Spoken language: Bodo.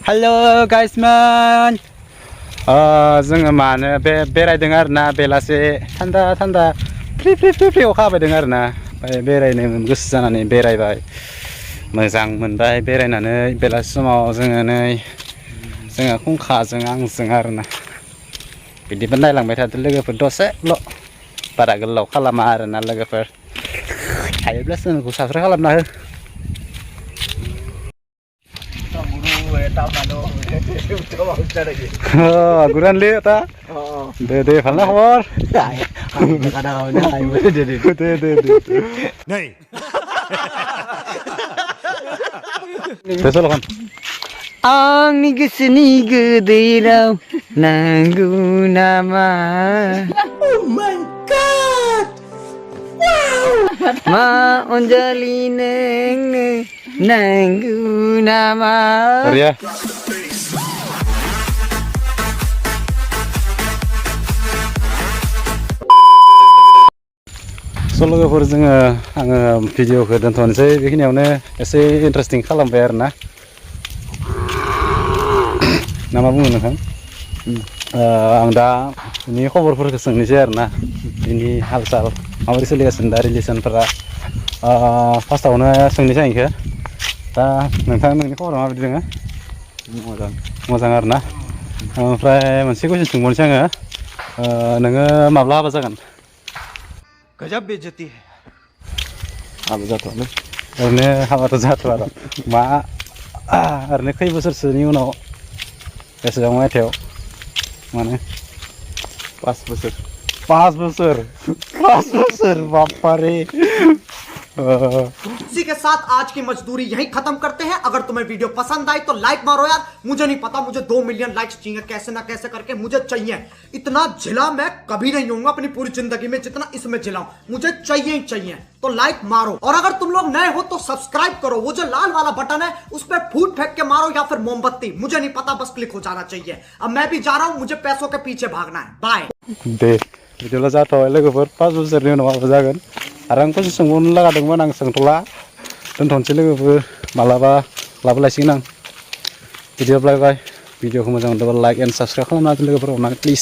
Halo guys man. जोङो मानो बेरायदों आरोना बेलासे थान्दा फ्रि अखा हाबायदों आरोना ओमफ्राय बेरायनो गोसो जानानै बेरायबाय मोजां मोनबाय बेरायनानै बेलासे समाव जोङो खुंखाजों आंजों आरोना बिदिबो नायलांबाय थादो लोगोफोर दसेल' बारा गोलाव खालामा आरोना लोगोफोर हायोब्ला जोंखौ साबस्क्राइब खालामना हो Guran lihat ta? Dede, mana kabar? Dede. Nih. Besok kan? Angni kesini gedirau nanggu nama. Oh my god! Wow! Ma onjali neng nanggu nama. Ria. So लोगोफोर आङो भिडिअखौ दोनथ'नोसै बेखिनियावनो एसे इन्टारेस्टिं खालामबाय आरोना ना मा बुङो नोंथां आं दा बिनि खबरफोरखौ सोंनोसै आरोना बिनि हाल साल माबोरै सोलिगासिनो दा रिलेसनफोरा फार्स्टआवनो सोंनोसै आं इखौ दा नोंथां नोंनि खबरा माबायदि दोङो मोजां आरोना ओमफ्राय मोनसे कुइसन सोंबावनोसै आङो नोङो माब्ला हाबा जागोन गजब बेइज्जती है हाबा जाथ'वालै ओरैनो हाबाथ' जाथ'आ र' मा ओरैनो खै बोसोरसोनि उनाव बेसेबां मायथाइयाव माने 5 बोसोर बापा रे इसी के साथ आज की मजदूरी यहीं खत्म करते हैं। अगर तुम्हें वीडियो पसंद आई तो लाइक मारो यार। मुझे नहीं पता, मुझे 2 मिलियन लाइक्स चाहिए, कैसे ना कैसे करके मुझे चाहिए। इतना झिला मैं कभी नहीं होऊंगा अपनी पूरी जिंदगी में जितना इसमें झिलाऊं, मुझे चाहिए ही चाहिए। तो लाइक मारो और अगर तुम लोग नए हो तो सब्सक्राइब करो। वो जो लाल वाला बटन है उस पर फूट फेंक के मारो या फिर मोमबत्ती, मुझे नहीं पता, बस क्लिक हो जाना चाहिए। अब मैं भी जा रहा हूं, मुझे पैसों के पीछे भागना है। बाय। दे बिदिब्ला जाथ'बाय लोगोफोर 5 बोसोरनि उनाव हाबा जागोन आरो आं कुइसन सोंबावनो लागा दंमोन आं सोंथ'ला दोनथ'नोसै लोगोफोर मालाबा लाबोलायसिगोन आं भिडिअ बाय भिडिअखौ मोजां मोनदोंबा लाइक एन्ड साबस्क्राइब खालामना होदो लोगोफोर अननानै प्लिज